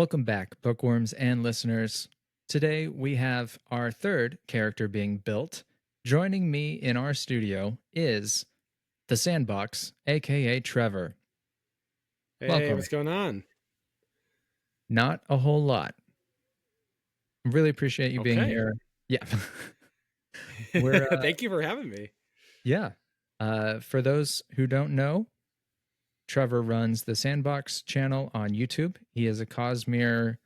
Welcome back, bookworms and listeners. Today we have our third character being built. Joining me in our studio is the Sandbox, aka Trevor. Hey, Welcome. what's going on? Not a whole lot. Really appreciate you being Okay. here. Yeah. We're Thank you for having me. yeah. For those who don't know, Trevor runs the Sandbox channel on YouTube. He is a Cosmere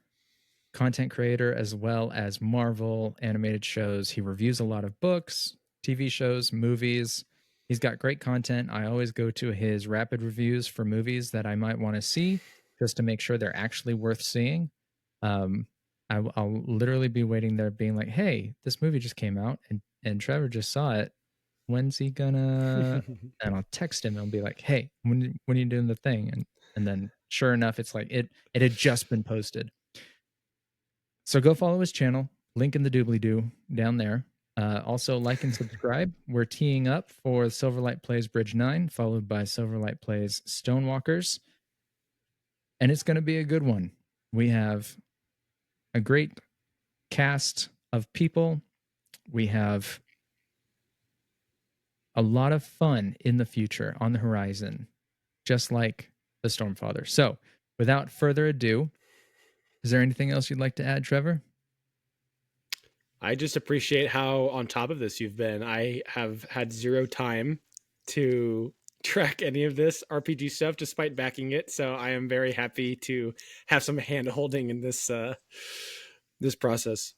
content creator as well as Marvel animated shows. He reviews a lot of books, TV shows, movies. He's got great content. I always go to his rapid reviews for movies that I might want to see just to make sure they're actually worth seeing. Um, I'll literally be waiting there being like, hey, this movie just came out and Trevor just saw it. When's he gonna? And I'll text him and I'll be like, hey, when are you doing the thing? And then sure enough, it's like it had just been posted. So go follow his channel. Link in the doobly doo down there. Also, like and subscribe. We're teeing up for Silverlight Plays Bridge 9, followed by Silverlight Plays Stonewalkers. And it's going to be a good one. We have a great cast of people. We have a lot of fun in the future on the horizon, just like the Stormfather. So, without further ado, is there anything else you'd like to add, Trevor? I just appreciate how on top of this you've been. I have had zero time to track any of this RPG stuff despite backing it, so I am very happy to have some hand holding in this process.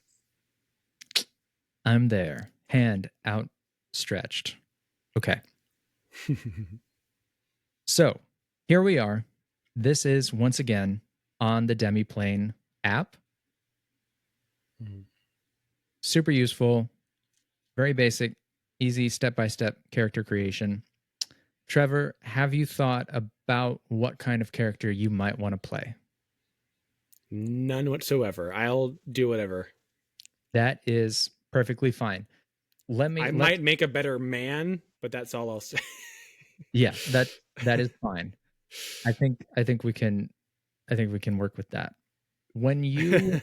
I'm there, hand outstretched. Okay. So here we are. This is once again on the Demiplane app. Super useful, very basic, easy step by step character creation. Trevor, have you thought about what kind of character you might want to play? None whatsoever. I'll do whatever. That is perfectly fine. I Let's might make a better man, but that's all I'll say. yeah, that is fine. I think we can work with that. When you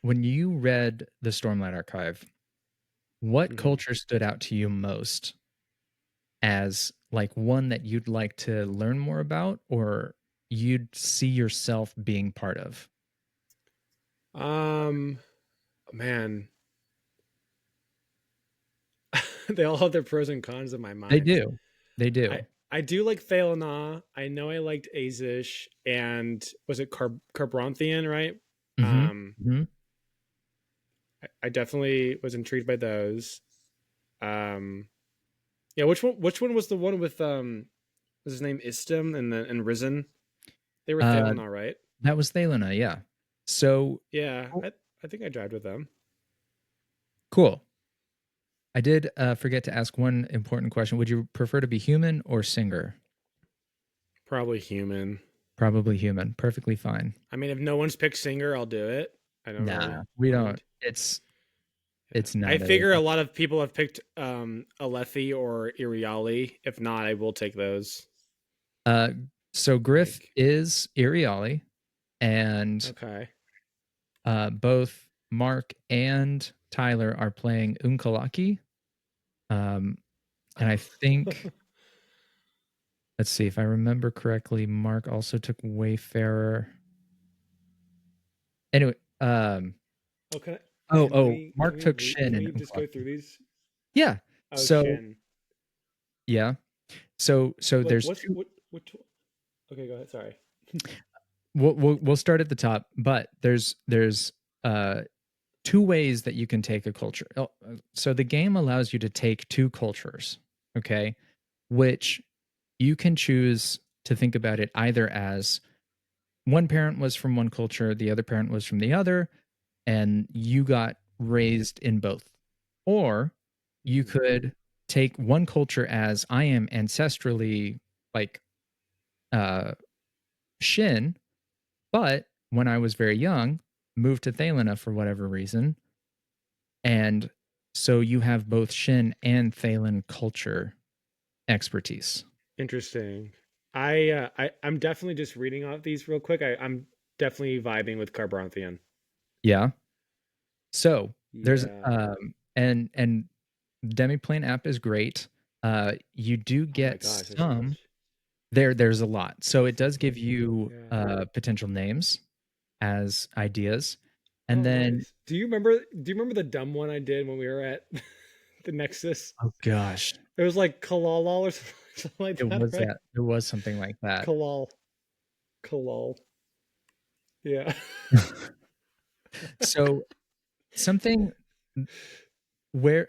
when you read the Stormlight Archive, what Mhm. culture stood out to you most as like one that you'd like to learn more about or you'd see yourself being part of? Um, man, they all have their pros and cons in my They mind. do. They I do. I do like Thalana. I know I liked Azish and was it Carbronthian, right? Mhm. Um, Mhm. I definitely was intrigued by those. Um, yeah, which one was the one with was his name Istim and Risen? They were Uh Thalana, right? that was Thelena, yeah. So Yeah, cool. I think I jived with them. Cool. I did forget to ask one important question. Would you prefer to be human or singer? Probably human. Probably human. Perfectly fine. I mean, if no one's picked singer, I'll do it. I don't Nah, really we don't. mind. Yeah. It's I not a figure a lot of people have picked Alethi or Iriali. If not, I will take those. uh so Griff Like, is Iriali and okay. both Mark and Tyler are playing Unkalaki. Um and I think let's see if I remember correctly, Mark also took Wayfarer. Anyway, Okay. Mark took Shin Can and we just go through Unkalaki. these? Yeah. Oh, So Shin. yeah. So Like, there's two. Okay, go ahead. Sorry. We'll start at the top, but there's uh two ways that you can take a culture. So the game allows you to take two cultures, okay, which you can choose to think about it either as one parent was from one culture, the other parent was from the other, and you got raised in both. Or you Mhm. could take one culture as I am ancestrally like uh Shin, but when I was very young, moved to Thalena for whatever reason. And so you have both Shin and Thalen culture expertise. Interesting. I'm definitely just reading off these real quick. I'm definitely vibing with Carbanthian. Yeah. So there's Yeah. and Demiplane app is great. You do Oh my get gosh, there's so some much. there's a lot. So it does give you Yeah. potential names as ideas. And Oh, then nice. Do you remember the dumb one I did when we were at the Nexus? oh gosh, It was like Kalal or something like it that, was right? that. It was something like that. Kalal. Kalal. Yeah. So something where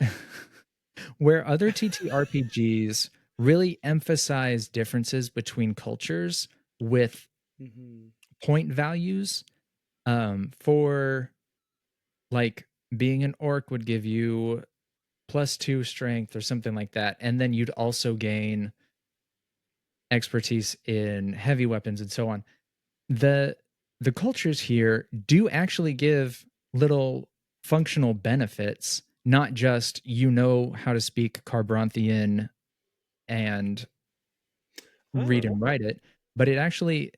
where other TTRPGs really emphasize differences between cultures with Hmm. point values, for like being an orc would give you +2 strength or something like that, and then you'd also gain expertise in heavy weapons and so on. The the cultures here do actually give little functional benefits, not just you know how to speak Carbronthian and read Oh, and write it, but it actually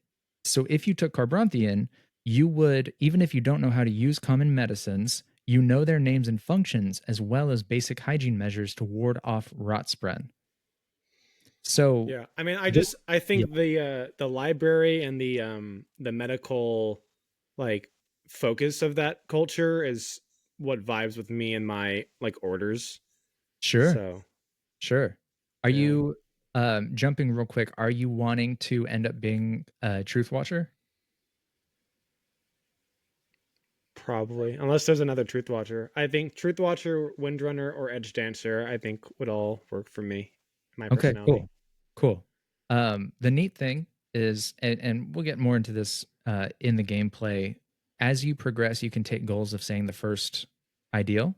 so if you took Carbronthian, you would even if you don't know how to use common medicines, you know their names and functions as well as basic hygiene measures to ward off rot spread. So yeah. I mean, this I yeah, think the library and the medical like focus of that culture is what vibes with me and my like orders. sure. So, Sure. Are yeah. you jumping real quick, are you wanting to end up being a truth watcher? Probably, unless there's another Truth Watcher. I think Truth Watcher, Windrunner, or Edge Dancer, I think would all work for me, my Okay, personality. cool. Cool. The neat thing is, and we'll get more into this in the gameplay. As you progress, you can take goals of saying the first ideal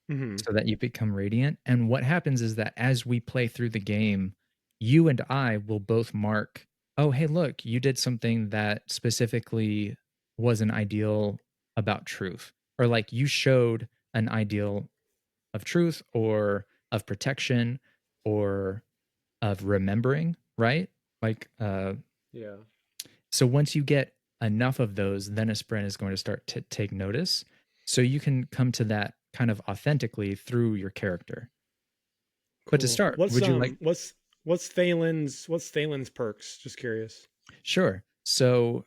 Hmm. so that you become radiant. And what happens is that as we play through the game, you and I will both mark, oh, hey, look, you did something that specifically was an ideal about truth, or like you showed an ideal of truth or of protection or of remembering, right? Like, Yeah. so once you get enough of those, then a sprint is going to start to take notice. So you can come to that kind of authentically through your character. But to Cool. start, would you like? What's Thalen's perks? Just curious. Sure. So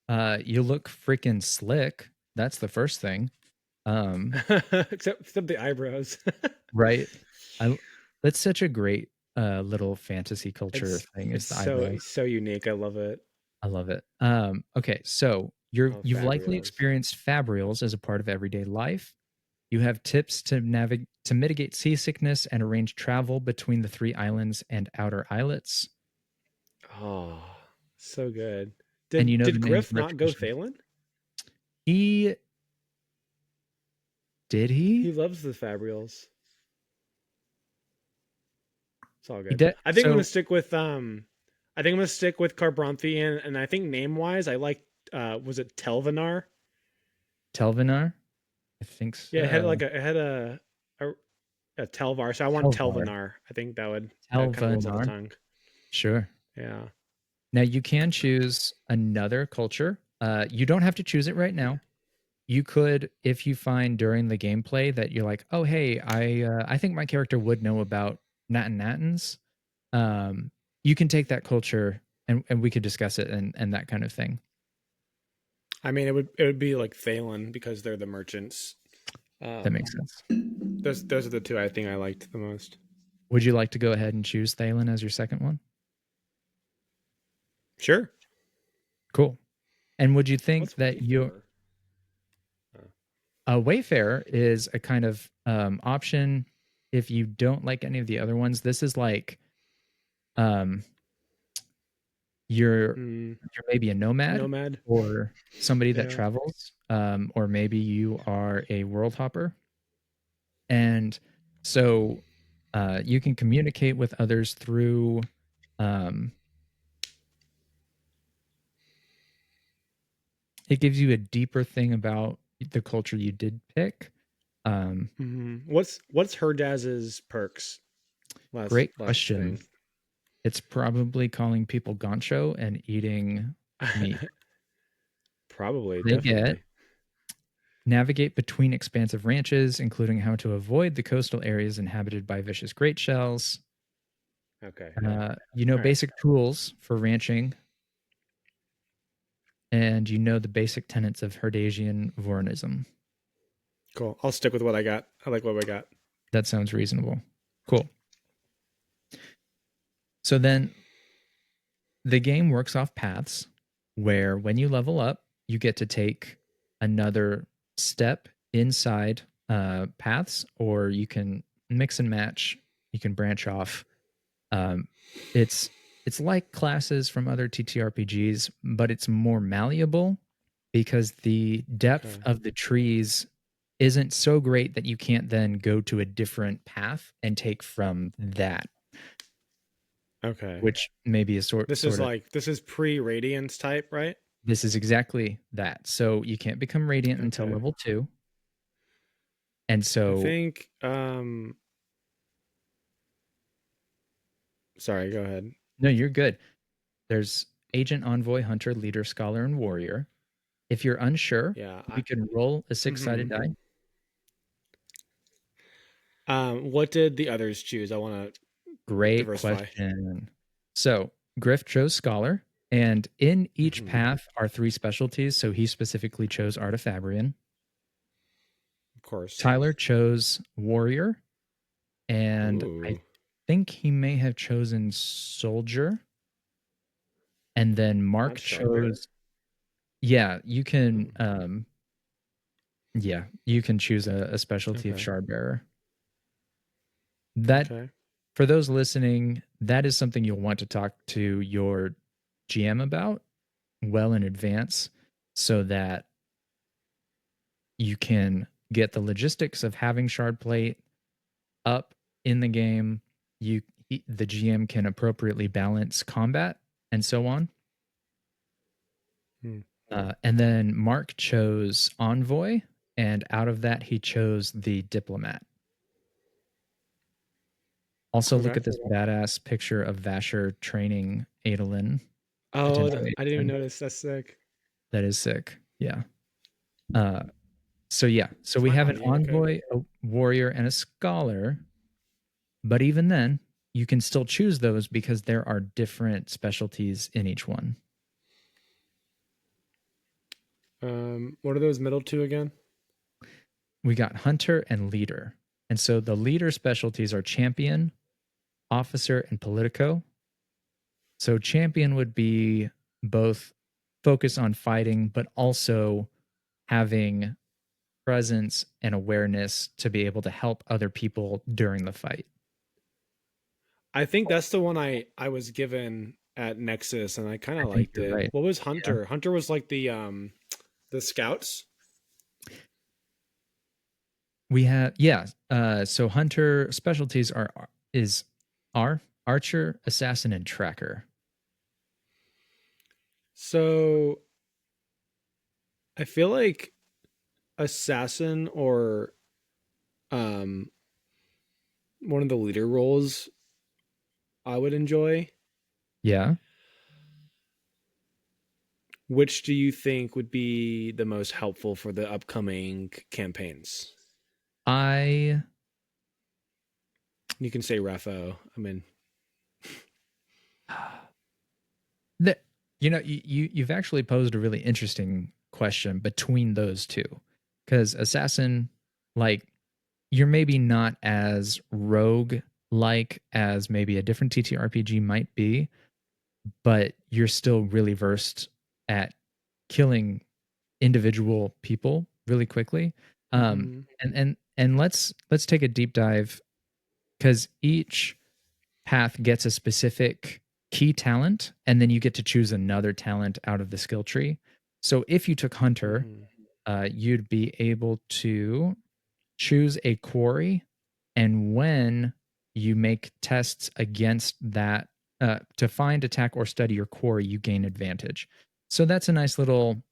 you look freaking slick. That's the first thing. Um, except the eyebrows. right. I that's such a great little fantasy culture thing is It's the so eyebrows. so unique. I love it. I love it. Okay, so Oh, you've likely Fabrials. experienced fabrials as a part of everyday life. You have tips to navigate to mitigate seasickness and arrange travel between the three islands and outer islets. Oh, so good. And you Did know the did names Griff and not go reputations. Thalen? He did He he? loves the Fabrials. It's all He good. did. I think I'm gonna So stick with Carbronthian, and I think name wise, I like was it Telvanar? Telvinar, I think Yeah, so. it had a, a Telvar, so I want Telvar, Telvanar. I think that kind of rolls off the Telvanar. tongue. Sure. Yeah, Now you can choose another culture. You don't have to choose it right yeah. now. You could, if you find during the gameplay that you're like, oh hey, I think my character would know about Nat and Natans. Um, you can take that culture and we could discuss it and that kind of thing. I mean, it would be like Thalen because they're the merchants. That makes Um, sense. those are the two I think I liked the most. Would you like to go ahead and choose Thalen as your second one? Sure. Cool. And would you think What's that you Wayfarer? Oh. a Wayfarer is a kind of option if you don't like any of the other ones? This is like um, you're Mm, you're maybe a nomad Nomad. or somebody that Yeah. travels, or maybe you are a world hopper, and so you can communicate with others through. Um, it gives you a deeper thing about the culture you did pick. Um, What's her Daz's perks? Great Last question. thing. It's probably calling people gancho and eating meat. Probably, They get definitely. navigate between expansive ranches, including how to avoid the coastal areas inhabited by vicious great shells. Okay. All right. Basic tools for ranching, and the basic tenets of Herdasian Vorinism. Cool. I'll stick with what I got. I like what we got. That sounds reasonable. Cool. So then the game works off paths where when you level up, you get to take another step inside paths, or you can mix and match. You can branch off. Um, it's it's like classes from other TTRPGs, but it's more malleable because the depth Okay. of the trees isn't so great that you can't then go to a different path and take from that, Okay. which maybe is sort of This is pre-radiance type, right? this is exactly that. So you can't become radiant until Okay. level 2. And I so think sorry, go ahead. no, you're good. There's agent, envoy, hunter, leader, scholar, and warrior. If you're unsure, Yeah, you can roll a six-sided mhm. die. What did the others choose? I want to Great diversify. question. So Griff chose scholar, and in each Mhm. path are 3 specialties. So he specifically chose Artifabrian. Of course. Tyler chose warrior, and I Ooh. think he may have chosen soldier. And then Not Mark Shardbearer? chose, yeah, you can, Hmm. yeah, you can choose a specialty of Okay. shard bearer. That, Okay. for those listening, that is something you'll want to talk to your GM about well in advance so that you can get the logistics of having shard plate up in the game. The GM can appropriately balance combat and so on. Hmm. And then Mark chose envoy, and out of that he chose the diplomat. Also, look Okay. at this badass picture of Vasher training Adolin, Oh, potential I didn't even Adolin. notice. That's sick. That is sick. Yeah. Uh, so we Smart have an money. Okay. envoy, a warrior, and a scholar. But even then, you can still choose those because there are different specialties in each one. What are those middle two again? We got hunter and leader. And so the leader specialties are champion, officer, and politico. So champion would be both focus on fighting, but also having presence and awareness to be able to help other people during the fight. I think that's the one I was given at Nexus, and I kind I of think liked you're it. right. What was Yeah. Hunter? Hunter was like the scouts. We have so hunter specialties are archer, assassin, and tracker. So I feel like assassin or um one of the leader roles I would enjoy. Yeah. Which do you think would be the most helpful for the upcoming campaigns? I You can say Refo. I mean, the you've actually posed a really interesting question between those two. Cuz assassin, like, you're maybe not as rogue like as maybe a different TTRPG might be, but you're still really versed at killing individual people really quickly. Um, mm-hmm, and let's take a deep dive because each path gets a specific key talent, and then you get to choose another talent out of the skill tree. So if you took Hunter, mm-hmm, you'd be able to choose a quarry, and when you make tests against that to find, attack, or study your quarry, you gain advantage. So that's a nice little.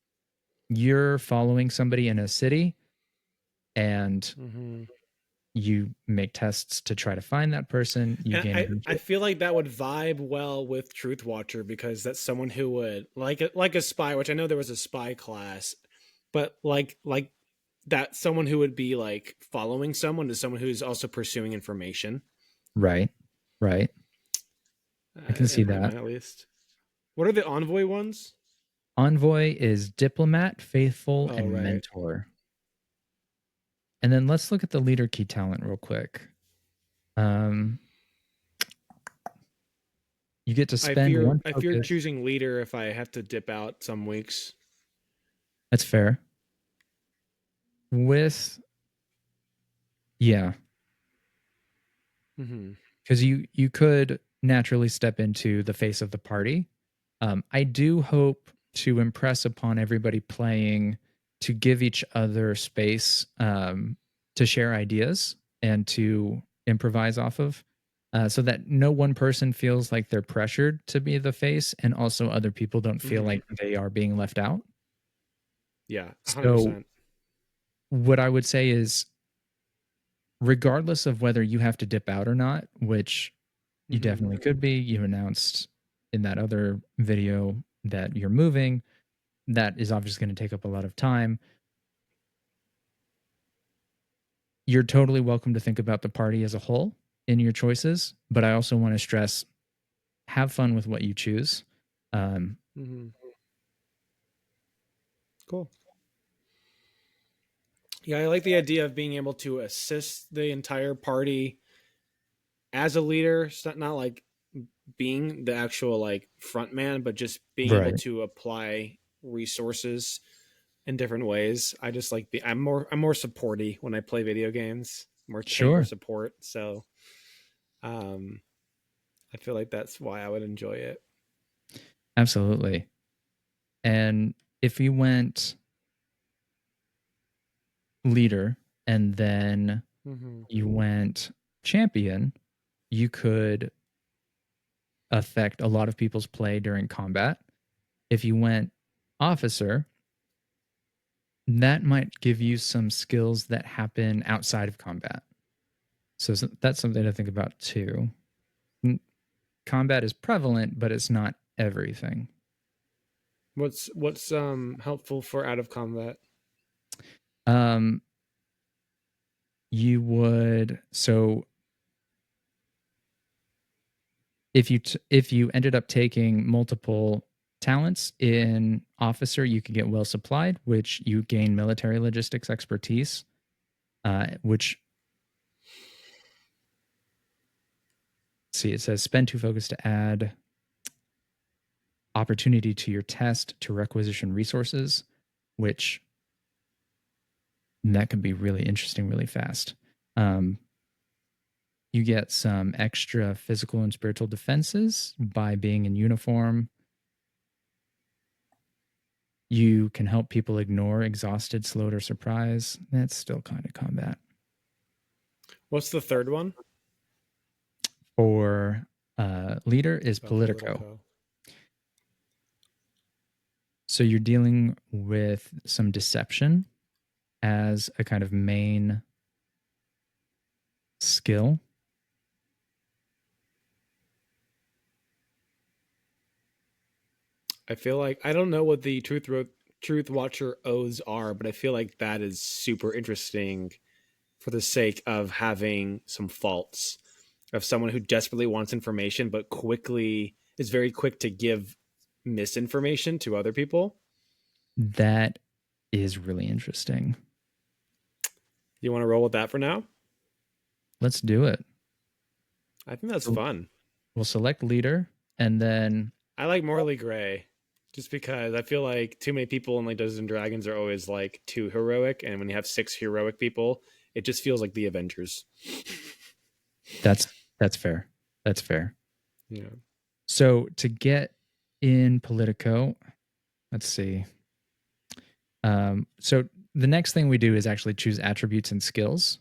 You're following somebody in a city, and mm-hmm. You make tests to try to find that person. You And gain a bunch I of feel like that would vibe well with Truth Watcher because that's someone who would like a spy, which I know there was a spy class, but like that someone who would be like following someone is someone who's also pursuing information. right, right. I can see In my that. mind at least. What are the envoy ones? Envoy is diplomat, faithful, Oh and right. mentor. And then let's look at the leader key talent real quick. Um, you get to spend one I fear focus. choosing leader if I have to dip out some weeks. That's fair. With yeah, Mm-hmm. because you could naturally step into the face of the party. I do hope to impress upon everybody playing to give each other space to share ideas and to improvise off of, so that no one person feels like they're pressured to be the face, and also other people don't feel Mm-hmm. like they are being left out. Yeah, So, 100%. what I would say is, regardless of whether you have to dip out or not, which you Mm-hmm. definitely could be. You announced in that other video that you're moving. That is obviously going to take up a lot of time. You're totally welcome to think about the party as a whole in your choices, but I also want to stress, have fun with what you choose. Um, Mm-hmm. Cool. Yeah, I like the idea of being able to assist the entire party as a leader. It's not like being the actual like front man, but just being able right. to apply resources in different ways. I just like I'm more supporty when I play video games, more tank or Sure. support. So um I feel like that's why I would enjoy it. Absolutely. And if you went leader and then Mm-hmm. you went champion, you could affect a lot of people's play during combat. If you went officer, that might give you some skills that happen outside of combat. So that's something to think about too. Combat is prevalent, but it's not everything. What's helpful for out of combat? Um, you would so if you ended up taking multiple talents in officer, you could get well supplied, which you gain military logistics expertise, which see it says spend two focus to add opportunity to your test to requisition resources, which that can be really interesting really fast. Um, you get some extra physical and spiritual defenses by being in uniform. You can help people ignore exhausted, slowed, or surprise. That's still kind of combat. What's the third one? For leader is Oh, politico. Politico. So you're dealing with some deception as a kind of main skill. I feel like I don't know what the Truth Watcher O's are, but I feel like that is super interesting for the sake of having some faults of someone who desperately wants information but quickly is very quick to give misinformation to other people. That is really interesting. You want to roll with that for now? Let's do it. I think that's So fun. we'll select leader and then I like Morley Gray just because I feel like too many people in like Dungeons and Dragons are always like too heroic, and when you have six heroic people, it just feels like the Avengers. that's fair. That's fair. Yeah. So to get in Politico, let's see. So the next thing we do is actually choose attributes and skills.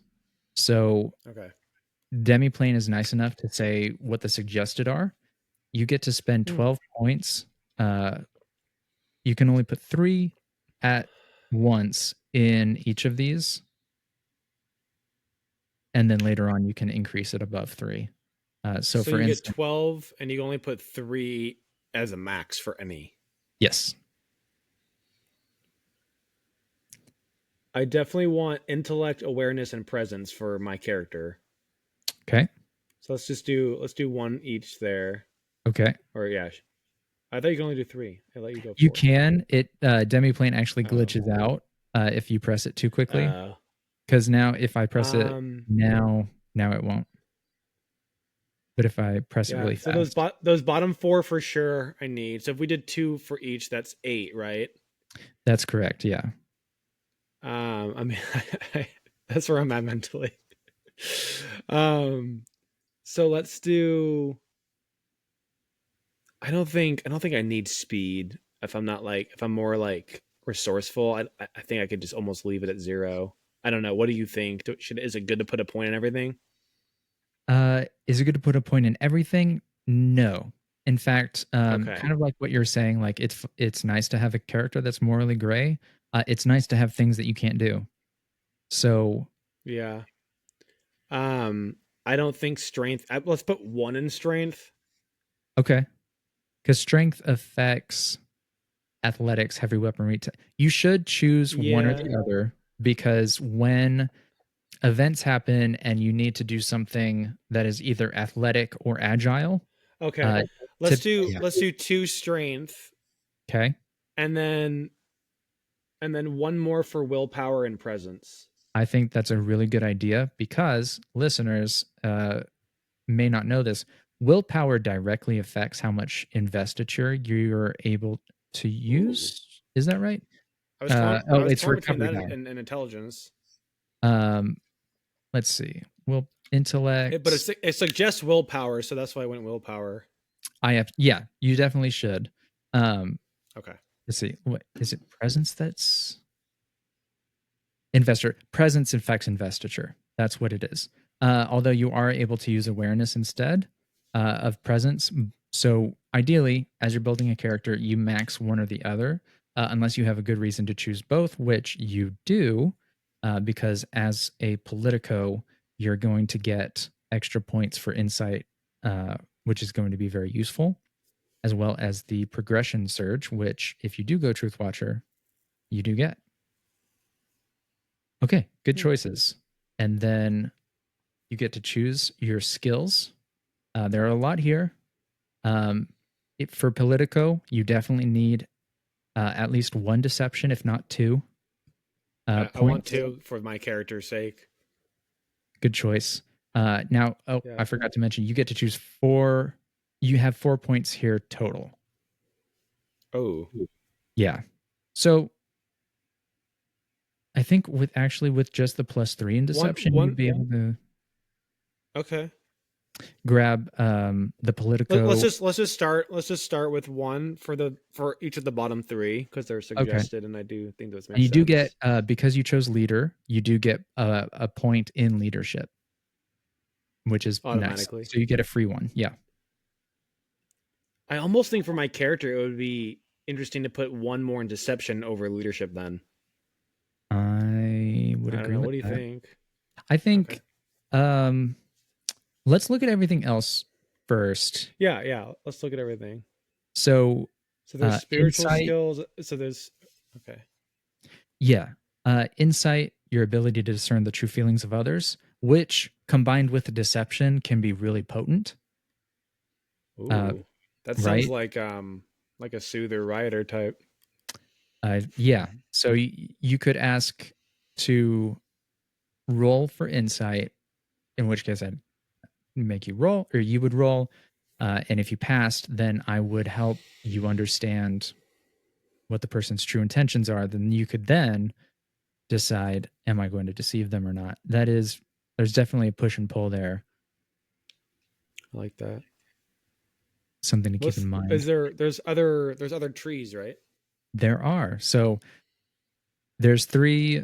So Okay. Demiplane is nice enough to say what the suggested are. You get to spend Hmm. 12 points. Uh, you can only put 3 at once in each of these. and then later on you can increase it above 3. So So for you get instance, 12, and you can only put 3 as a max for any. yes. I definitely want intellect, awareness, and presence for my character. Okay. So let's do one each there. Okay. Or yeah, I thought you could only do 3. I let you go You 4. can. It Demiplane actually Oh. glitches out if you press it too quickly. Uh, Because now if I press it um. now it won't. But if I press it Yeah. really So fast, those bottom 4 for sure I need. So if we did 2 for each, that's 8, right? that's correct. Yeah. I mean, that's where I'm at mentally. um. So let's do. I don't think I need speed if I'm not like if I'm more like resourceful. I think I could just almost leave it at 0. I don't know. What do you think? Is it good to put a point in everything? Is it good to put a point in everything? No. In fact, Okay. kind of like what you're saying, like it's nice to have a character that's morally gray. It's nice to have things that you can't do. So Yeah. Um. I don't think strength. Let's put 1 in strength. okay, because strength affects athletics, heavy weaponry. You should choose one or Yeah. the other because when events happen and you need to do something that is either athletic or agile, Okay. uh, yeah, Let's do 2 strength, okay. and then 1 more for willpower and presence. I think that's a really good idea because listeners may not know this. Willpower directly affects how much investiture you're able to Ooh. use. Is that right? I Oh, was it's torn between recovery that power. and intelligence. Um, let's see. Well, But intellect. it suggests willpower, so that's why I went willpower. I have. Yeah, you definitely should. Um, Okay. let's see. What is it? Presence. That's investor. Presence affects investiture. That's what it is. Although you are able to use awareness instead of presence. So ideally, as you're building a character, you max one or the other, unless you have a good reason to choose both, which you do, because as a politico, you're going to get extra points for insight, which is going to be very useful, as well as the progression surge, which if you do go Truth Watcher, you do get. Okay, good Hmm. choices. And then you get to choose your skills. There are a lot here. Um, for Politico, you definitely need at least one deception, if not two I want points. to for my character's sake. Good choice. Now, oh, Yeah. I forgot to mention, you get to choose four. You have 4 points here total. Oh. Yeah. So I think with just the +3 in deception, you'd One. be able to Okay. grab the Politico. Let's just start with 1 for each of the bottom 3 because they're Okay. suggested, and I do think those And make you do get, sense because you chose leader, you do get a point in leadership, which is nice. automatically. So you get a free one. Yeah. I almost think for my character it would be interesting to put 1 more in deception over leadership. Then I would I don't agree know. with What do you that. think? I Okay. think um, let's look at everything else first. Yeah. Yeah. Let's look at everything. So So there's spiritual insight, skills. So there's okay. yeah. Insight, your ability to discern the true feelings of others, which combined with the deception can be really potent. Uh, Ooh, that sounds right? like a soother rioter type. Yeah. So you could ask to roll for insight, in which case I'd make you roll, or you would roll. And if you passed, then I would help you understand what the person's true intentions are. Then you could then decide, am I going to deceive them or not? There's definitely a push and pull there, I like that. something to keep in What's is mind. there? There's other trees, right? There are. So there's 3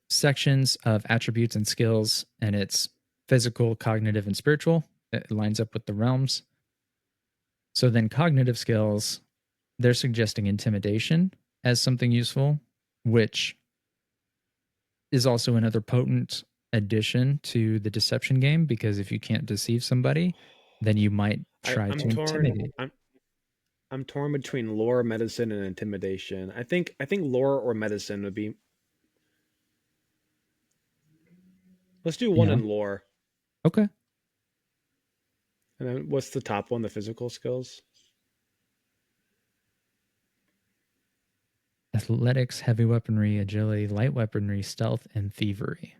sections of attributes and skills, and it's physical, cognitive, and spiritual. It lines up with the realms. So then cognitive skills, they're suggesting intimidation as something useful, which is also another potent. addition to the deception game, because if you can't deceive somebody, then you might I, try I'm to torn. intimidate. I'm torn between lore, medicine, and intimidation. I think lore or medicine would be. Let's do one Yeah. in lore. Okay. And then what's the top one? The physical skills. Athletics, heavy weaponry, agility, light weaponry, stealth, and thievery.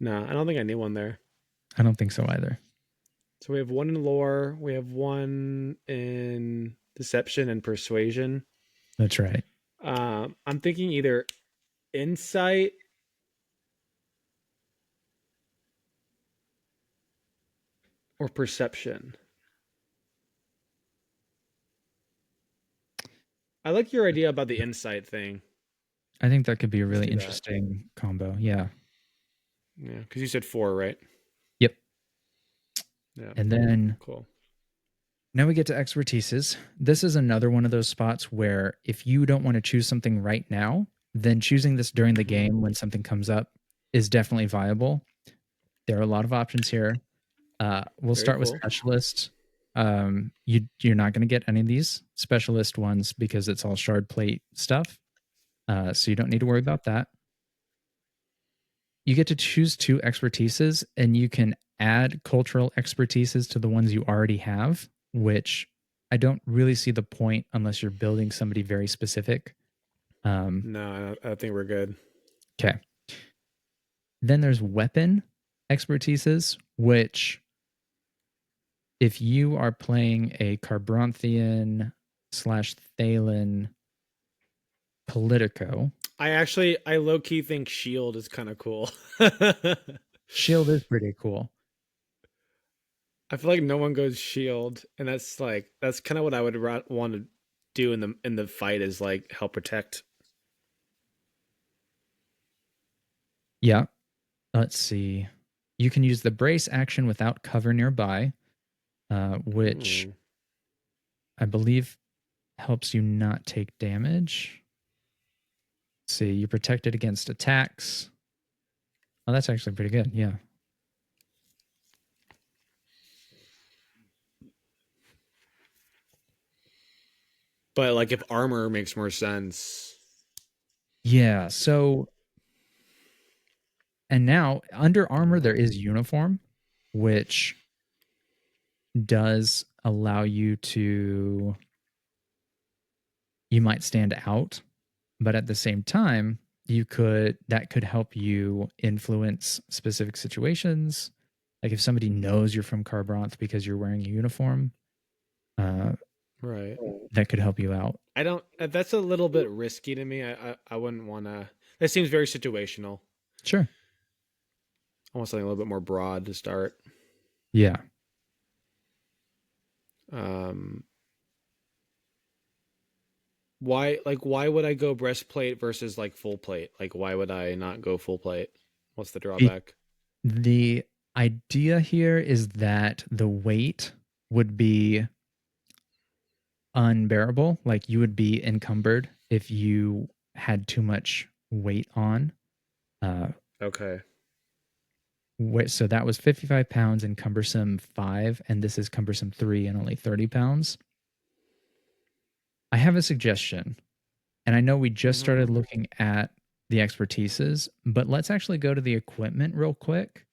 No, I don't think I need one there. I don't think so either. So we have one in lore. We have one in deception and persuasion. That's right. I'm thinking either insight or perception. I like your idea about the insight thing. I think that could be a Let's really do that. interesting combo. Yeah. Yeah, because you said four, right? Yep. Yeah, And then cool. now we get to expertises. This is another one of those spots where if you don't want to choose something right now, then choosing this during the Mhm. game when something comes up is definitely viable. There are a lot of options here. We'll Very start with cool. specialist. You're not going to get any of these specialist ones because it's all shard plate stuff. So you don't need to worry about that. You get to choose two expertises, and you can add cultural expertises to the ones you already have, which I don't really see the point unless you're building somebody very specific. No, I think we're good. Okay. Then there's weapon expertises, which if you are playing a Carbronthian slash Thalen Politico, I low key think shield is kind of cool. I shield is pretty cool. feel like no one goes shield, and that's kind of what I would want to do in the fight is like help protect. Yeah. Let's see. You can use the brace action without cover nearby, which Ooh. I believe helps you not take damage. Let's see, you're protected against attacks. Oh, that's actually pretty good. Yeah. But like if armor makes more sense. Yeah. So, and now under armor, there Um, is uniform, which does allow you to, you might stand out, but at the same time, that could help you influence specific situations. Like if somebody knows you're from Carbronth because you're wearing a uniform, uh, right. that could help you out. I don't. That's a little bit risky to me. I wouldn't want to. That seems very situational. Sure. I want something a little bit more broad to start. Yeah. Um, why would I go breastplate versus like full plate? Like why would I not go full plate? What's the It, drawback? the idea here is that the weight would be unbearable. Like you would be encumbered if you had too much weight on. Uh, Okay. so that was 55 pounds and cumbersome 5, and this is cumbersome 3 and only 30 pounds. I have a suggestion, and I know we just Hmm. started looking at the expertises, but let's actually go to the equipment real quick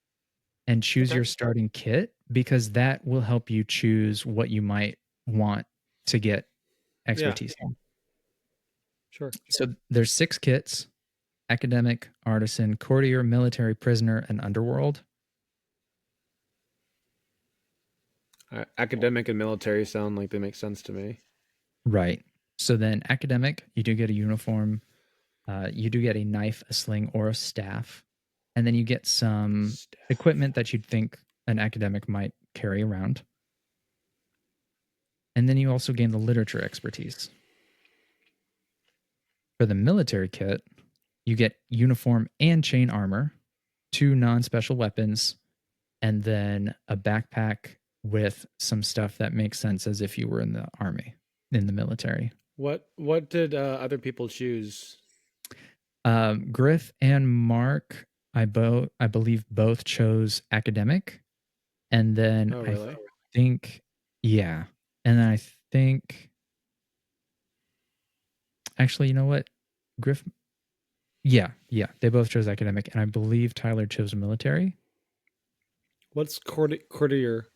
and choose Okay. your starting kit because that will help you choose what you might want to get Yeah. expertise on. Sure. So there's 6 kits: academic, artisan, courtier, military, prisoner, and underworld. Academic and military sound like they make sense to me. Right. So then academic, you do get a uniform, you do get a knife, a sling, or a staff, and then you get some Staff. equipment that you'd think an academic might carry around. And then you also gain the literature expertise. For the military kit, you get uniform and chain armor, 2 non-special weapons, and then a backpack with some stuff that makes sense as if you were in the army, in the military. What did other people choose? Griff and Mark, I believe both chose academic, and then Oh, I really? think, yeah, and then I think, actually, you know what, Griff, yeah, they both chose academic, and I believe Tyler chose military. What's courtier?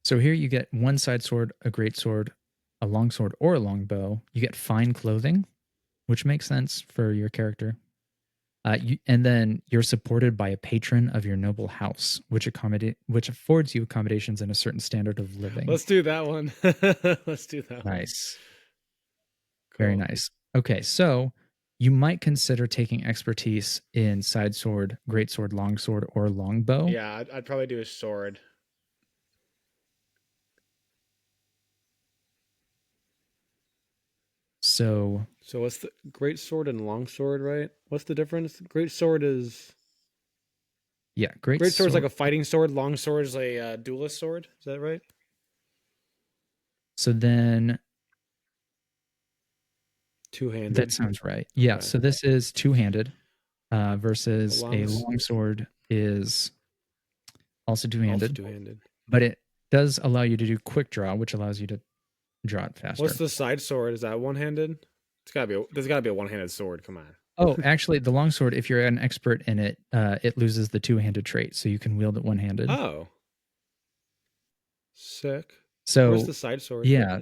So here you get one side sword, a great sword, a long sword, or a long bow. You get fine clothing, which makes sense for your character. And then you're supported by a patron of your noble house, which affords you accommodations in a certain standard of living. Let's do that one. Let's do that one. Nice, very Cool. nice. Okay, so you might consider taking expertise in side sword, great sword, long sword, or longbow. Yeah, I'd probably do a sword. So So what's the great sword and long sword, right? What's the difference? yeah, great Great sword's like sword. a fighting sword. Long sword is a duelist sword. Is that right? So then that Two-handed. sounds right. Yeah. Okay. So this is two handed A versus long, a long sword is also two also handed, two-handed. but it does allow you to do quick draw, which allows you to draw it What's faster. the side sword? Is that one-handed? There's gotta be a one-handed sword. Come on. Oh, actually, the longsword, if you're an expert in it, it loses the two-handed trait, so you can wield it one-handed. Oh, sick. Where's So, the side sword? yeah,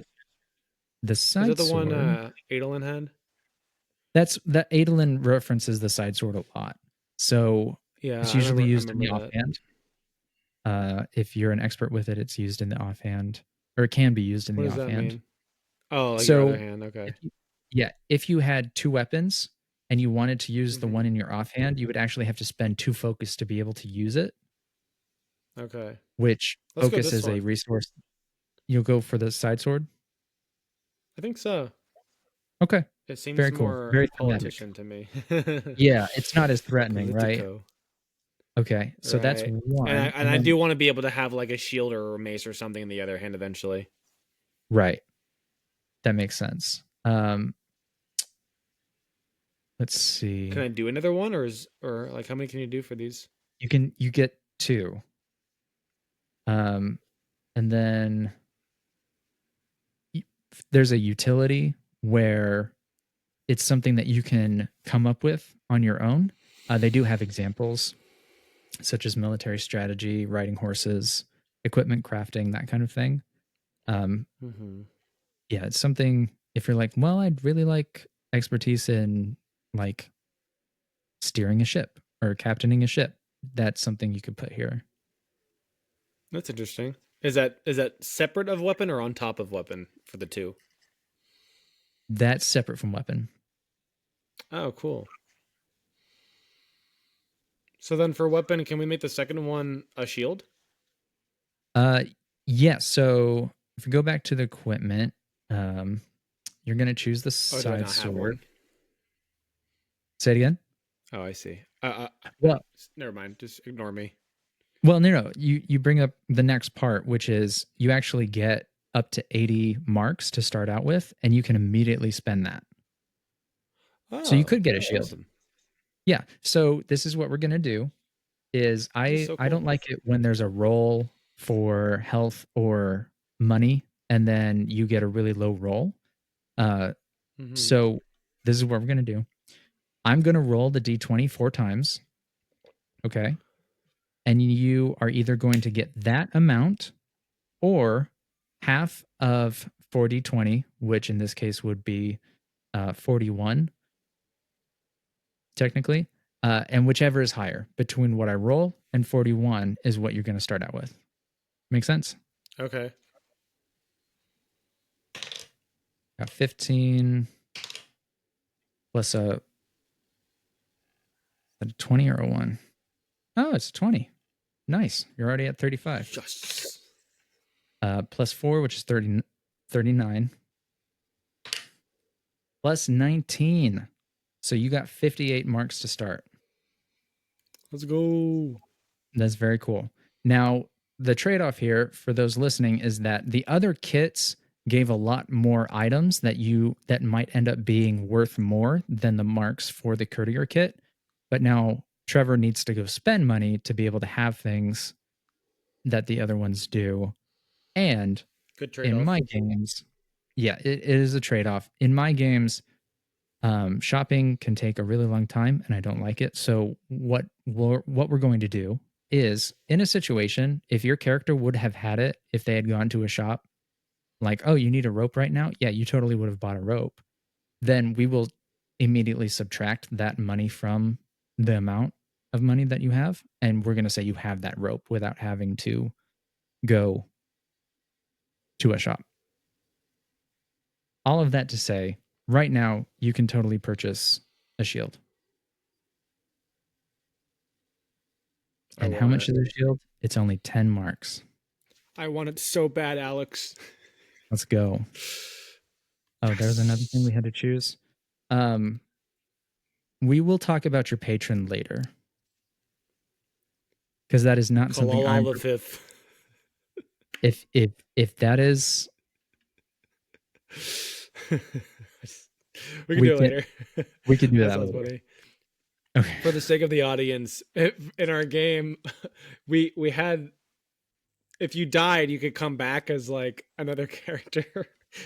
the Is that side the one sword. Adolin had? That's that Adolin references the side sword a lot. So Yeah, it's usually I used in remember the that. offhand. If you're an expert with it, it's used in the offhand, or it can be used in What the does that offhand. mean? Oh, like your other So, hand. Okay. if you, yeah, if you had two weapons and you wanted to use the Hmm. one in your offhand, you would actually have to spend two focus to be able to use it, Okay. which Let's go focus this is a one. resource. You'll go for the side sword. I think so. Okay, It seems very cool, more very thematic. politician to me. Yeah, it's not as threatening, right? Politico. Okay, so that's Right. And one, and and I then do want to be able to have like a shield or a mace or something in the other hand eventually. right, that makes sense. Let's Can see. I do another one or like how many can you do for these? You get two, um, and then y- there's a utility where it's something that you can come up with on your own. They do have examples such as military strategy, riding horses, equipment crafting, that kind of thing. Um, Hmm. yeah, it's something. If you're like, well, I'd really like expertise in like steering a ship or captaining a ship, that's something you could put here. That's interesting. Is that separate of weapon or on top of weapon for the two? That's separate from weapon. Oh, cool. So then for weapon, can we make the second one a shield? Uh, yeah. So if we go back to the equipment, um, you're going to choose the Or do I side not have sword. one? Say it again. Oh, I see. Well, Never mind. Just ignore me. no. You bring up the next part, which is you actually get up to 80 marks to start out with, and you can immediately spend that. So you Oh, could get a that's shield. awesome. Yeah. So this is what we're going to do is This is so I cool. don't like it when there's a roll for health or money and then you get a really low roll. Uh, Hmm. so this is what we're gonna do. I'm gonna roll the d20 4 times, okay? And you are either going to get that amount or half of 4d20, which in this case would be 41 technically. And whichever is higher between what I roll and 41 is what you're going to start out with. Make sense? Okay. Got 15 plus a 20 or a 1. Oh, it's a 20. Nice. You're already at 35. Yes. Plus 4, which is 30, 39. Plus 19. So you got 58 marks to start. Let's go. That's very cool. Now, the trade off here for those listening is that the other kits gave a lot more items that might end up being worth more than the marks for the courier kit. But now Trevor needs to go spend money to be able to have things that the other ones do. And Good trade in off. my games, yeah, it is a trade off. In my games, shopping can take a really long time, and I don't like it. So what we're going to do is, in a situation, if your character would have had it if they had gone to a shop, like, oh, you need a rope right now? Yeah, you totally would have bought a rope. Then we will immediately subtract that money from the amount of money that you have, and we're going to say you have that rope without having to go to a shop. All of that to say, right now you can totally purchase a shield. I And how want much it. is a shield? It's only 10 marks. I want it so bad, Alex. Let's go. Oh, there's another thing we Yes. had to choose. Um, we will talk about your patron later because that is not something Kalal I'm. the fifth. If that is, We can we do it can later. we can do That that sounds later. funny. Okay. For the sake of the audience, in our game, we had, if you died, you could come back as like another character.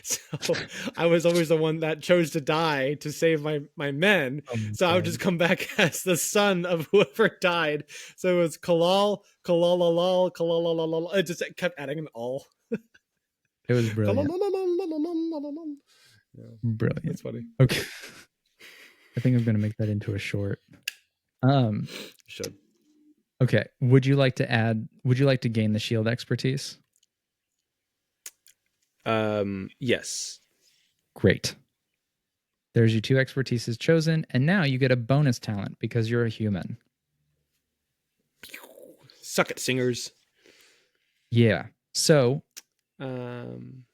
So I was always the one that chose to die to save my men. Oh my So I would god, just come back as the son of whoever died. So it was Kalal, Kalalalal, Kalalalal. It just kept adding an all. it was brilliant, Kalalalalalalalalalal. Yeah, brilliant. that's funny. Okay, I think I'm gonna make that into a short. Um, Should. okay. Would you like to add? Would you like to gain the shield expertise? Yes. Great. There's your 2 expertises chosen, and now you get a bonus talent because you're a human. Suck it, singers. Yeah. So Um,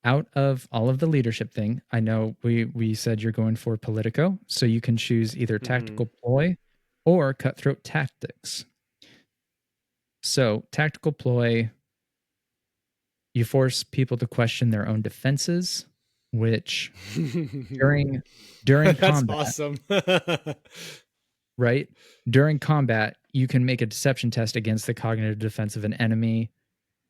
out of all of the leadership thing, I know we said you're going for Politico, so you can choose either mhm. tactical ploy or cutthroat tactics. So tactical ploy, you force people to question their own defenses, which during That's combat, awesome. right? During combat, you can make a deception test against the cognitive defense of an enemy.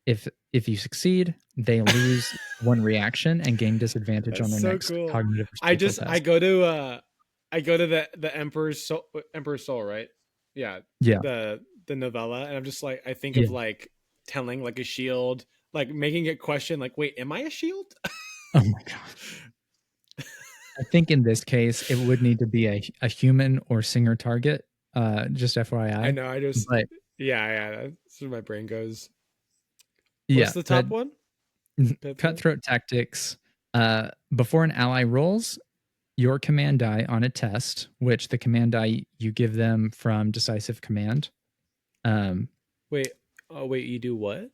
If you succeed, they lose 1 reaction and gain disadvantage on That's their so next cool. cognitive or I spiritual just test. I go to the Emperor's Soul, right? Yeah, Yeah. the novella, and I'm just like, I think Yeah. of like telling like a shield, like making it question, like, wait, am I a shield? Oh my god. I think in this case, it would need to be a human or singer target, just I FYI. know. I just, But yeah. That's where my brain goes. What's yeah, the but top one? Fifth one? cutthroat tactics. Before an ally rolls your command die on a test, which the command die you give them from decisive command. Um, Wait. Oh, wait. You do what?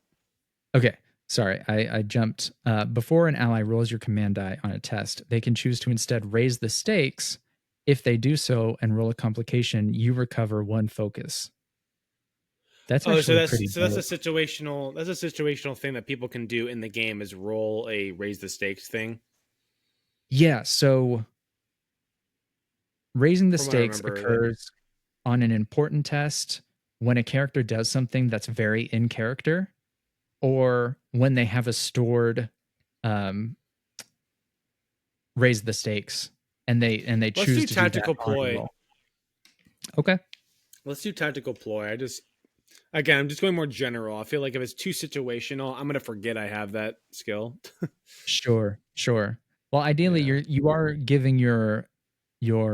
okay, sorry, I jumped. Before an ally rolls your command die on a test, they can choose to instead raise the stakes. If they do so and roll a complication, you recover 1 focus. That's Oh, actually pretty that's a dope. situational thing that people can do in the game, is roll a raise the stakes thing. Yeah, so raising the From what I stakes remember, that occurs on an important test when a character does something that's very in character, or when they have a stored um, raise the stakes and they let's choose do to do that tactical on a ploy. roll. Okay, Let's do tactical ploy. I just, again, I'm just going more general. I feel like if it's too situational, I'm gonna forget I have that skill. sure, sure. Well, ideally, Yeah. you are giving your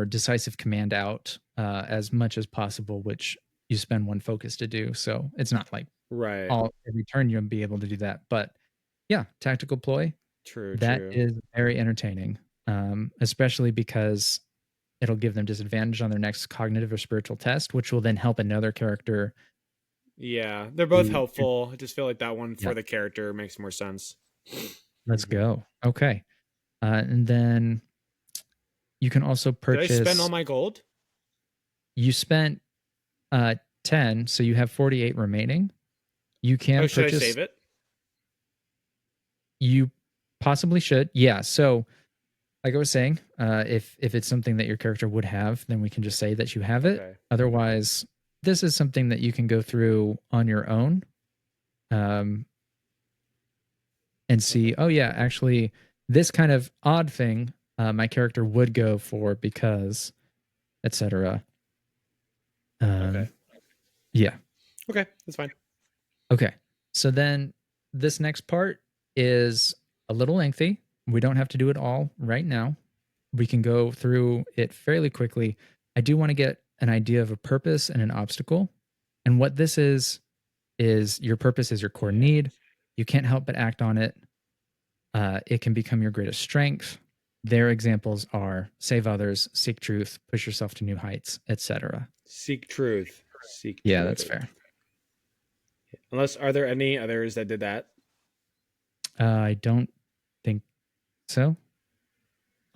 decisive command out as much as possible, which you spend 1 focus to do. So it's not like Right. all every turn you'll be able to do that. But yeah, tactical ploy, True. that True. is very entertaining, especially because it'll give them disadvantage on their next cognitive or spiritual test, which will then help another character. Yeah, they're both Who, helpful. I just feel like that one yeah, for the character makes more sense. let's Mhm. go. Okay. And then you can also Did I spend all purchase, my gold? you spent uh, 10, so you have 48 remaining. You Oh, can should I purchase, save it? you Possibly should. Yeah. So, like I was saying, if it's something that your character would have, then we can just say that you have it. Okay. Otherwise, this is something that you can go through on your own, um, and see. Okay. Oh yeah, actually, this kind of odd thing, my character would go for because, etc. Okay. Um, yeah. Okay. That's fine. Okay. So then this next part is a little lengthy. We don't have to do it all right now. We can go through it fairly quickly. I do want to get an idea of a purpose and an obstacle. And what this is your purpose is your core Yeah. need. You can't help but act on it. It can become your greatest strength. Their examples are save others, seek truth, push yourself to new heights, etc. Seek truth. Seek Yeah, that's truth. fair. Unless, are there any others that did that? I don't think so.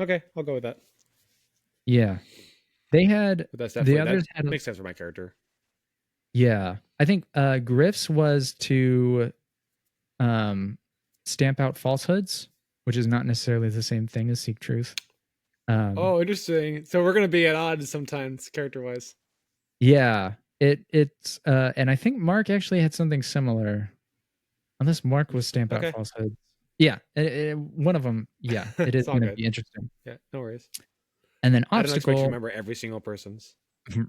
Okay, I'll go with that. Yeah. They had But that's the definitely others that had makes sense for my character. yeah. I think Griff's was to um stamp out falsehoods, which is not necessarily the same thing as seek truth. Um Oh, interesting. So we're gonna be at odds sometimes, character wise. yeah, it's and I think Mark actually had something similar. Unless Mark was stamp out Okay, falsehoods. Yeah, one of them, yeah, it is it's all going to good. be interesting. Yeah, no worries. And then I don't expect you to obstacle, remember every single person's.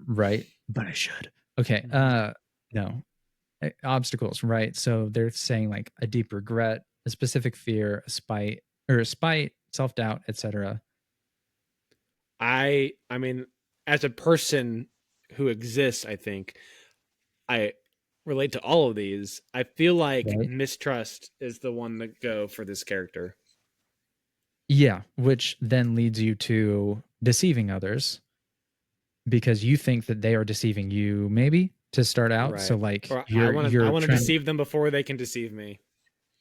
right? But I should. Okay, Mhm. no. Obstacles, right? So they're saying like a deep regret, a specific fear, a spite, self-doubt, etc. I mean, as a person who exists, I think I relate to all of these. I feel like Right? mistrust is the one to go for this character. Yeah, which then leads you to deceiving others because you think that they are deceiving you maybe to start out. So Right. like Or I you're want to trying deceive them before they can deceive me.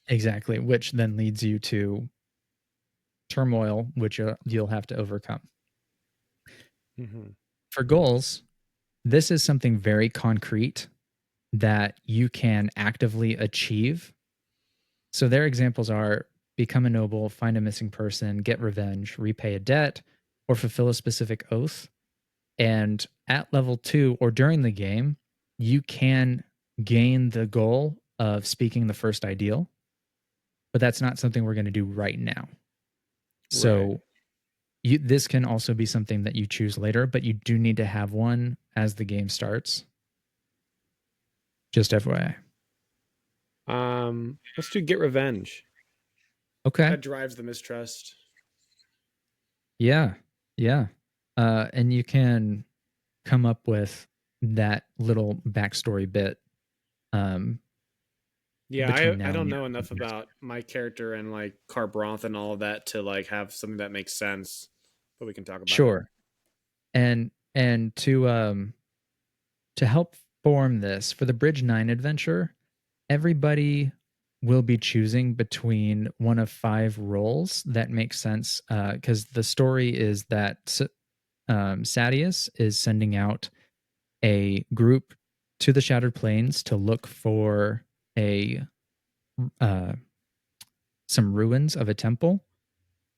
exactly, which then leads you to turmoil which you'll have to overcome. Hmm. For goals, this is something very concrete that you can actively achieve. So their examples are become a noble, find a missing person, get revenge, repay a debt, or fulfill a specific oath. And at level 2 or during the game, you can gain the goal of speaking the first ideal, but that's not something we're going to do right now. Right. So this can also be something that you choose later, but you do need to have one as the game starts. Just FYI. Let's do get revenge. Okay. That drives the mistrust. Yeah. Yeah. And you can come up with that little backstory bit um, Yeah, between I now and don't the know end of enough the next. about my character and like Carbronth and all of that to like have something that makes sense, but we can talk about it. Sure. And to help form this for the Bridge 9 adventure, everybody will be choosing between one of 5 roles that make sense because the story is that Sadius is sending out a group to the Shattered Plains to look for a uh, some ruins of a temple,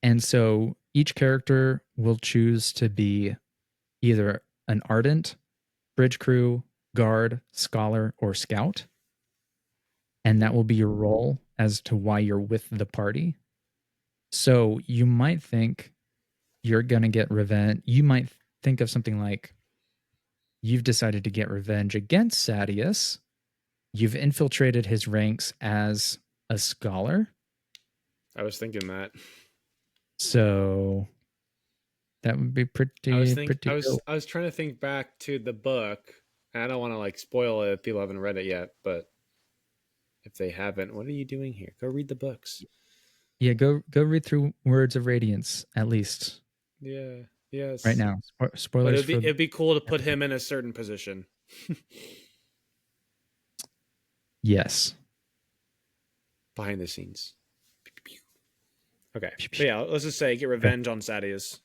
and so each character will choose to be either an ardent, bridge crew, guard, scholar, or scout, and that Hmm. will be your role as to why you're with the party. So you might think you're gonna get revenge. You might think of something like you've decided to get revenge against Sadius. You've infiltrated his ranks as a scholar. I was thinking that. So that would be pretty cool. I was trying to think back to the book. And I don't want to like spoil it if people haven't read it yet, but if they haven't, what are you doing here? Go read the books. Yeah, go read through Words of Radiance at least Yeah. right Yes. now. But Spoilers for it'd be cool to put everything. him in a certain position Yes. behind the scenes. Okay. But yeah, let's just say get Okay. revenge on Sadius.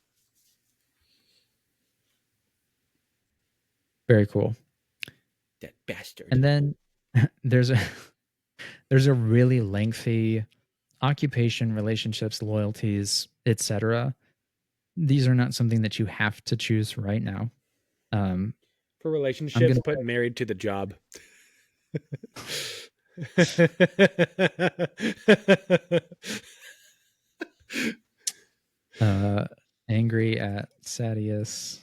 Very cool. That bastard. And then there's a there's a really lengthy occupation, relationships, loyalties, etc. These are not something that you have to choose right now. Um, For I'm relationships, gonna put married to the job. angry at Sadius.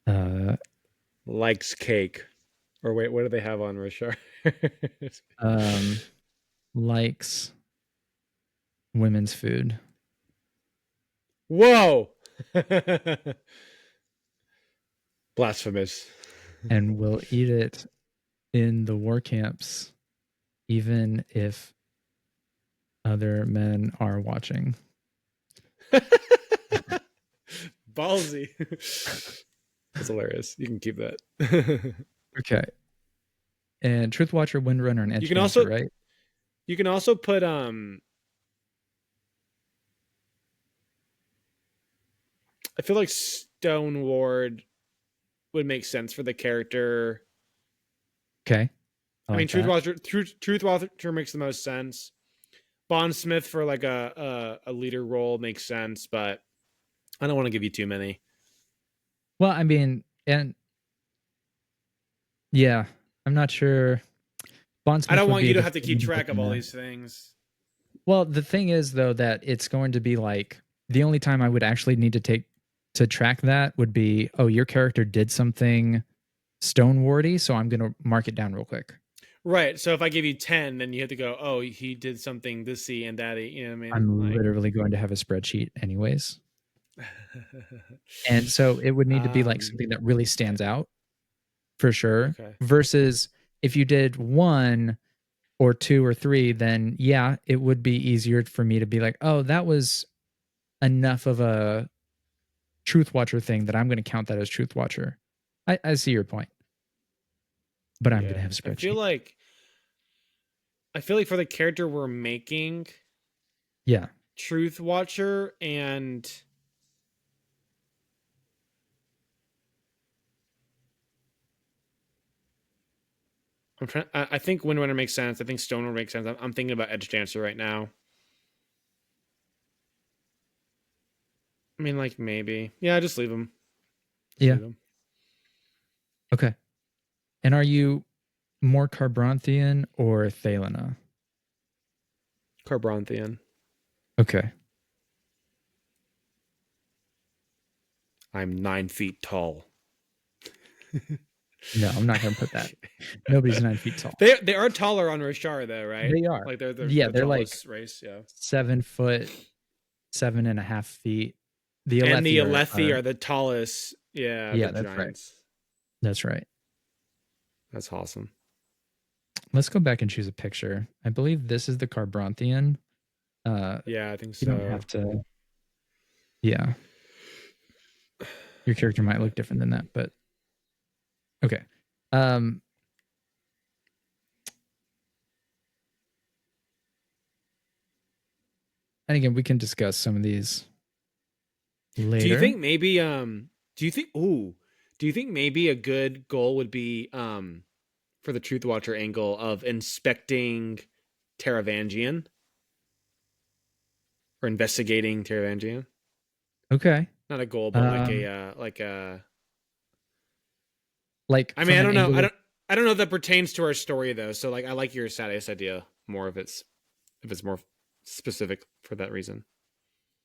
Uh, Likes cake. Or wait, what do they have on Rashard? um, likes women's food Whoa! Blasphemous. and will eat it in the war camps, even if other men are watching. Ballsy. That's hilarious. You can keep that. Okay. And Truth Watcher, Windrunner, and you Edge can Dancer, also right? you can also put I feel like Stone Ward would make sense for the character. Okay. I I mean, like that. Truth Watcher makes the most sense. Bond Smith for like a leader role makes sense, but I don't want to give you too many. Well, I mean, and yeah, I'm not sure. I Bondsmith don't would want be you to the have to thing keep I'm track of looking all at. these things. Well, the thing is though that it's going to be like the only time I would actually need to take to track that would be, oh, your character did something stonewardy, so I'm gonna mark it down real quick. Right. So if I give you 10, then you have to go, oh, he did something thisy and thaty. You know what I mean? I'm Like, literally going to have a spreadsheet anyways. And so it would need to be like something that really okay. stands out for sure. Okay. Versus if you did one or two or three, then yeah, it would be easier for me to be like, oh, that was enough of a Truth Watcher thing that I'm going to count that as Truth Watcher. I see your point, but I'm going to Yeah. have a spreadsheet. I feel like for the character we're making, Yeah. Truth Watcher and I think Windrunner makes sense. I think Stoner makes sense. I'm thinking about Edge Dancer right now. I mean, like maybe. Yeah, just leave him. Just Yeah. leave him. Okay. And are you more Carbronthian or Thalena? Carbronthian. Okay. I'm 9 feet tall. No, I'm not going to put that. Nobody's 9 feet tall. They are taller on Roshar though, right? They are. Like they're Yeah, the they're like tallest race, yeah. 7 foot, 7.5 feet. The And the Alethi Alethi are are the tallest, yeah, the yeah, that's right. giants. That's right. That's awesome. Let's go back and choose a picture. I believe this is the Carbronthian. Yeah, I think You don't so. have to. Yeah, your character might look different than that, but okay. Um, and again, we can discuss some of these Do you later. think maybe do you think maybe a good goal would be for the Truth Watcher angle of inspecting Teravangian or investigating Teravangian? Okay. Not a goal, but Um, like a like I mean, from an angle of I don't know if that pertains to our story though. So like I like your Sadius idea more if it's more specific for that reason.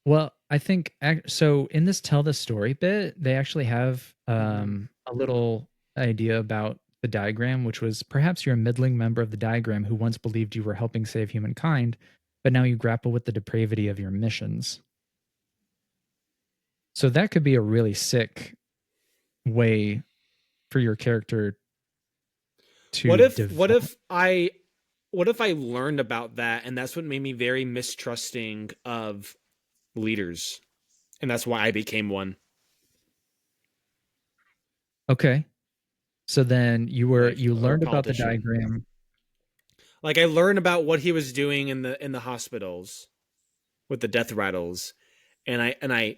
well, I think so. In this tell the story bit, they actually have Mm-hmm. a little idea about the diagram, which was perhaps you're a middling member of the diagram who once believed you were helping save humankind, but now you grapple with the depravity of your missions. So that could be a really sick way for your character to develop. What if I learned about that and that's what made me very mistrusting of leaders and that's why I became one. Okay. So then Like you or learned about the politician. diagram. Like I learned about what he was doing in the hospitals with the death rattles and I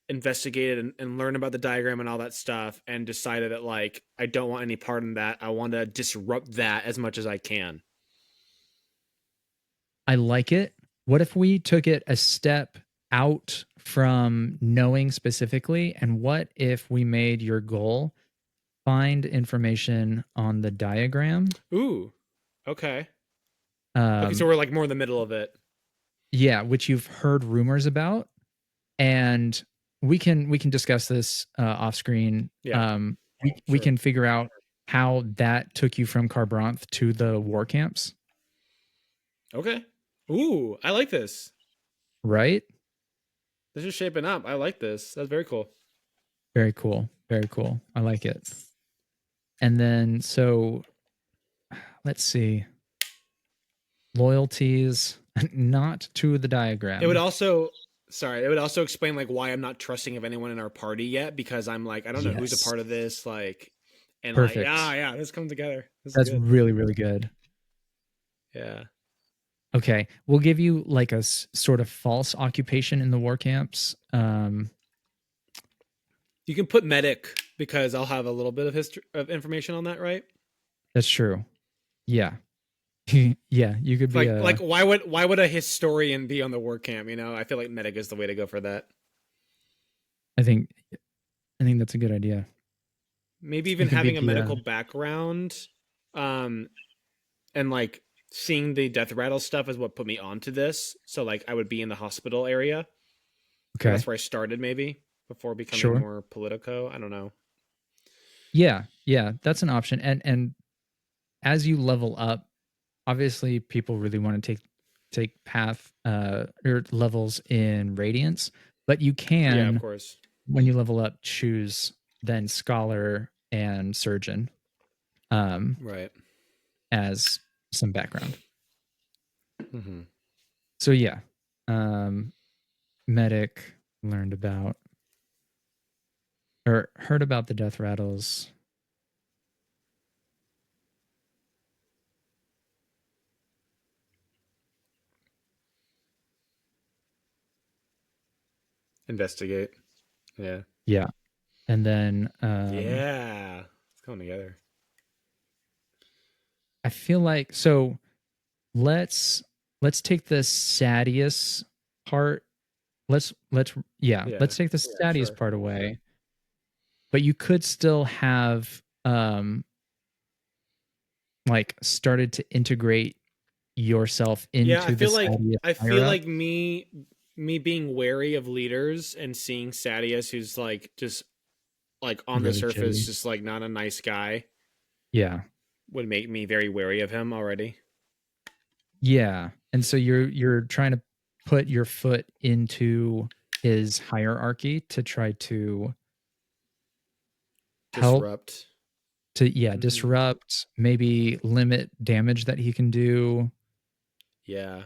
investigated and learned about the diagram and all that stuff and decided that like I don't want any part in that. I want to disrupt that as much as I can. I like it. What if we took it a step out from knowing specifically? And what if we made your goal find information on the diagram? Ooh. Okay. Okay, so Um, we're like more in the middle of it. yeah, which you've heard rumors about, and we can discuss this off screen. Yeah, We sure. can figure out how that took you from Carbranth to the war camps, Okay. Ooh, I like this. right? This is shaping up. I like this. That's very cool. Very cool. Very cool. I like it. And then so let's see. Loyalties not to the It would diagram. also sorry, it would also explain like why I'm not trusting of anyone in our party yet because I'm like I don't know who's a Yes. part of this like and like Perfect. yeah, this comes together. This is That's good. really, really good. Yeah. Okay. We'll give you like a sort of false occupation in the war camps. You can put medic because I'll have a little bit of history of information on that, right? That's true. Yeah. Yeah. You could be Like a, why would a historian be on the war camp, you know? I feel like medic is the way to go for that. I think, I think that's a good idea. Maybe You even could be having a the, medical background um and like seeing the death rattle stuff is what put me onto this. So like I would be in the hospital area. So okay. that's where I started maybe before becoming Sure. more politico. I don't know. Yeah. Yeah. That's an option. And as you level up, obviously people really want to take path or levels in radiance, but you Yeah, of can, course. when you level up, choose then scholar and surgeon um Right. as some background. Hmm. So yeah, um medic, learned about or heard about the death rattles. Investigate. Yeah. Yeah. And then Yeah. It's coming together. I feel like, so let's let's take the Sadius part. Let's yeah, Yeah. let's take the Sadius Sure. part away. But you could still have like started to integrate yourself Yeah, I into the feel like Sadius I higher feel up. like me being wary of leaders and seeing Sadius who's like just like on the Really surface shitty. just like not a nice guy Yeah. would make me very wary of him already. Yeah. And so you're trying to put your foot into his hierarchy to try to help Disrupt. to, yeah, Hmm. disrupt, maybe limit damage that he can do. Yeah.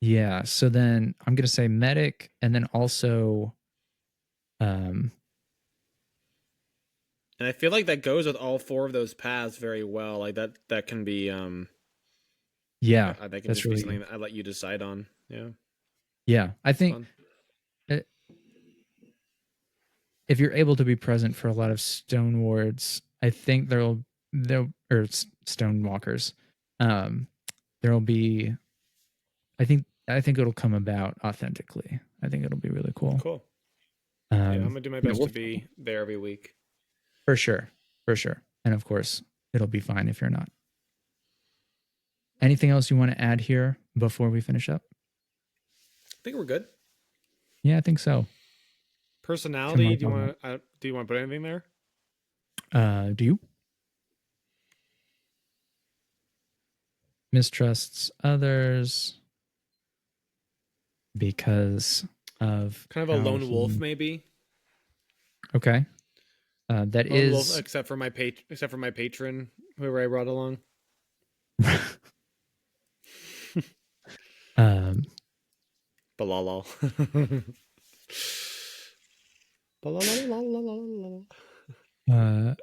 Yeah. So then I'm gonna say medic and then also um And I feel like that goes with all four of those paths very well. Like that can be yeah, that can that's just be really something that I let you decide on. Yeah. yeah. I It's think fun. uh, if you're able to be present for a lot of stone wards, I think there'll or stone walkers. Um there'll be I think it'll come about authentically. I think it'll be really cool. Cool. Yeah, I'm Um gonna do my yeah, best to be there every week. for sure. For sure. And of course, it'll be fine if you're not. Anything else you want to add here before we finish up? I think we're good. Yeah, I think so. Come Personality? on, on. Do you want to put anything there? Do you mistrusts others because of Kind of a how lone wolf, he? maybe. Okay, that Lone wolf, is. except for my patron, whoever I brought along. um, Balalal. Balalal. uh,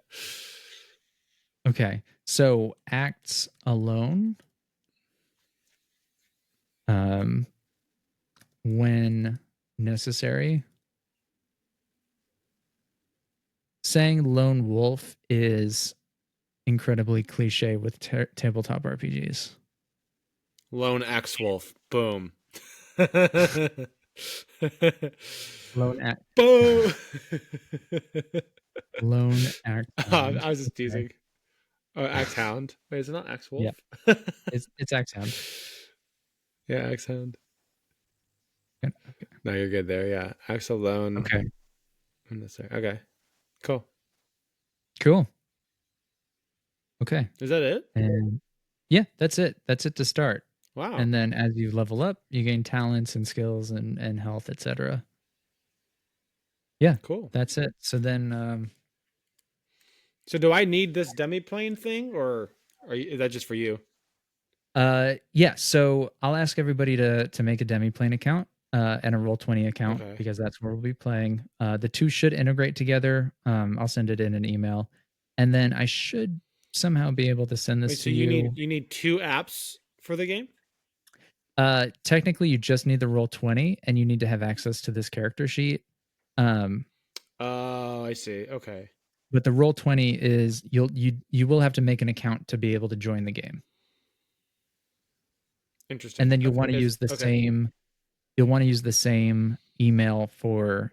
okay, so acts alone. Um, when necessary. Saying lone wolf is incredibly cliche with tabletop RPGs. Lone Axe Wolf. Boom. Lone act. Boom. Lone act I hound. was just Okay. teasing. Oh, Axe Hound. Wait, is it not Axe Yeah, Wolf? it's axe hound. Yeah, Axe Hound. Okay. No, you're good there. Yeah, Axe alone. Okay. Okay, cool. Cool. Okay. Is that it? And yeah, that's it. That's it to start. Wow, And then as you level up, you gain talents and skills and health, etc. Yeah, cool. that's it. So then So, do I need this demi plane thing, or is that just for you? yeah, so I'll ask everybody to make a demi-plane account and a Roll20 account Okay. because that's where we'll be playing. The two should integrate together. I'll send it in an email, and then I should somehow be able to send Wait, this so to you. you need two apps for the game? Technically, you just need the Roll20, and you need to have access to this character sheet. Um, Oh, I see. Okay, but the Roll20 is you will have to make an account to be able to join the game, and interesting. then you'll Okay, want to use the okay. same you'll want to use the same email for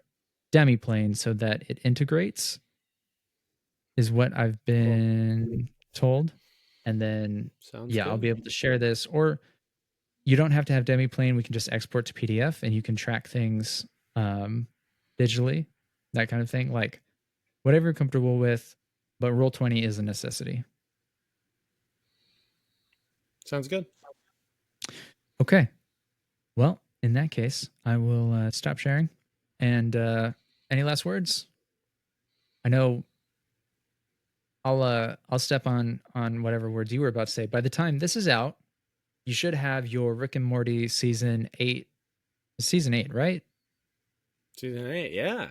demiplane so that it integrates is what I've Cool. been told. And then Sounds yeah, I'll good. be able to share this, or you don't have to have demiplane. We can just export to PDF and you can track things digitally, that kind of thing. Like whatever you're comfortable with, but Roll20 is a necessity. Sounds good. Okay. Well, in that case, I will stop sharing. And any last words? I know I'll step on whatever words you were about to say. By the time this is out, you should have your Rick and Morty season 8, right? Season 8. Yeah.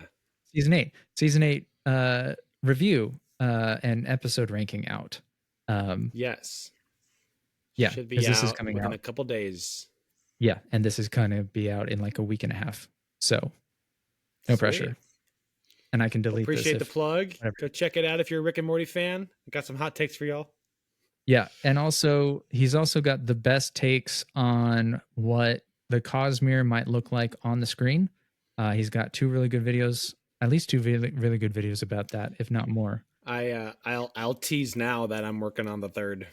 Season 8 review and episode ranking out. Um, Yes. yeah, Should be because this is out coming within out. a couple days. Yeah, and this is gonna be out in like a week and a half. So no Sweet. pressure, and I can Well, delete this appreciate the if plug. whatever. Go check it out if you're a Rick and Morty fan. I got some hot takes for y'all. Yeah, and also he's also got the best takes on what the Cosmere might look like on the screen. He's got two really good videos, at least two really good videos about that, if not more. I'll tease now that I'm working on the third.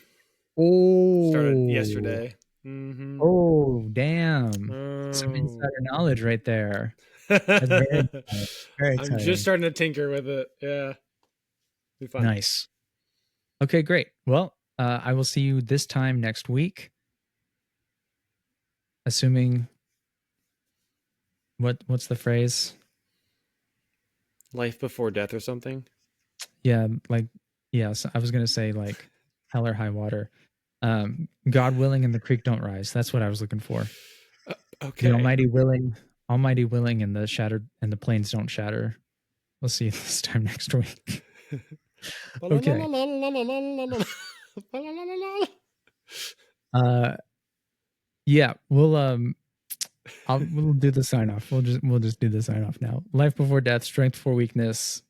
Started Oh, yesterday. Mm-hmm. oh, damn! Some Oh. insider knowledge right there. That's very exciting. Very I'm just exciting. starting to tinker with it. Yeah. Be fun. Nice. Okay, great. Well, I will see you this time next week, assuming what's the phrase? Life before death or something. Yeah, like yes, I was gonna say like hell or high water. God willing and the creek don't rise. That's what I was looking for. The Okay. Almighty willing and the shattered and the planes don't shatter. We'll see you this time next week. Okay. Uh yeah, we'll do the sign off. We'll just do the sign off now. Life before death, strength for weakness.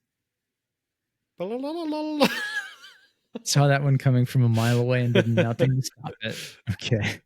Saw that one coming from a mile away and did nothing to stop it. Okay.